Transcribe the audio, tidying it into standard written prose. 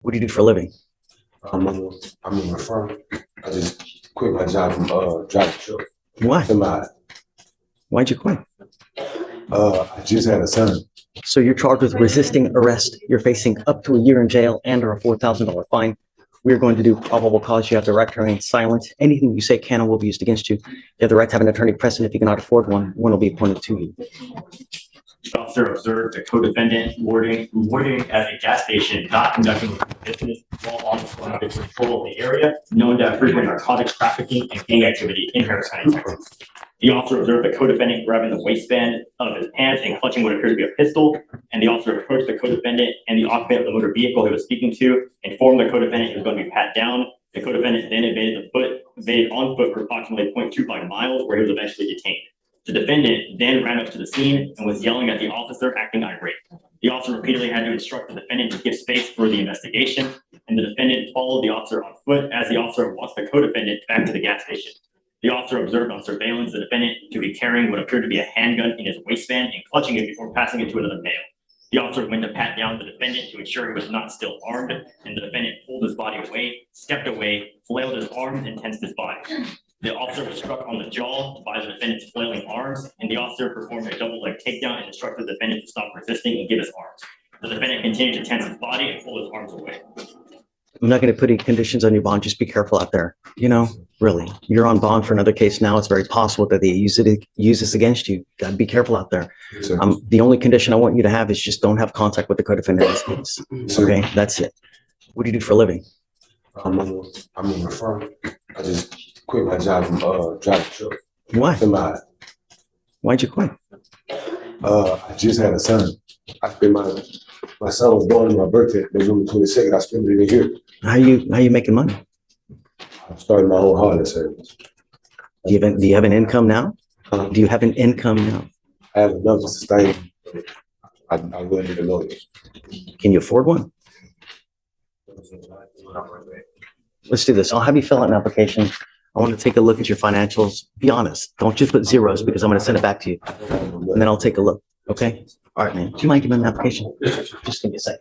What do you do for a living? I'm in a firm. I just quit my job from driving truck. Why? Semi. Why'd you quit? I just had a son. So you're charged with resisting arrest. You're facing up to a year in jail and or a $4,000 fine. We're going to do probable cause. You have the right to remain silent. Anything you say can and will be used against you. You have the right to have an attorney present. If you cannot afford one will be appointed to you. The officer observed the co-defendant boarding at a gas station, not conducting business while on the control of the area, known to have frequent narcotics trafficking and gang activity in Harris County, Texas. The officer observed the co-defendant grabbing the waistband of his pants and clutching what appeared to be a pistol, and the officer approached the co-defendant and the occupant of the motor vehicle he was speaking to, informed the co-defendant he was going to be pat down. The co-defendant then evaded on foot for approximately 0.25 miles, where he was eventually detained. The defendant then ran up to the scene and was yelling at the officer, acting irate. The officer repeatedly had to instruct the defendant to give space for the investigation, and the defendant followed the officer on foot as the officer walked the co-defendant back to the gas station. The officer observed on surveillance the defendant to be carrying what appeared to be a handgun in his waistband and clutching it before passing it to another male. The officer went to pat down the defendant to ensure he was not still armed, and the defendant pulled his body away, stepped away, flailed his arms, and tensed his body. The officer was struck on the jaw by the defendant's flailing arms, and the officer performed a double leg takedown and instructed the defendant to stop resisting and give his arms. The defendant continued to tense his body and pull his arms away. I'm not going to put any conditions on your bond. Just be careful out there. Really, you're on bond for another case now. It's very possible that they use this against you. Got to be careful out there. Yes, sir. The only condition I want you to have is just don't have contact with the co-defendant in this case. Yes, sir. Okay, that's it. What do you do for a living? I'm in a firm. I just quit my job from driving truck. Why? Semi. Why'd you quit? I just had a son. I spent my son was born on my birthday, November 22nd. I spent it in here. How you making money? I started my own holiday service. Do you have an income now? Do you have an income now? I have enough to sustain. I will need a lawyer. Can you afford one? Let's do this. I'll have you fill out an application. I want to take a look at your financials. Be honest. Don't just put zeros because I'm going to send it back to you. And then I'll take a look. Okay? All right, man. Do you mind giving me an application? Just give me a second.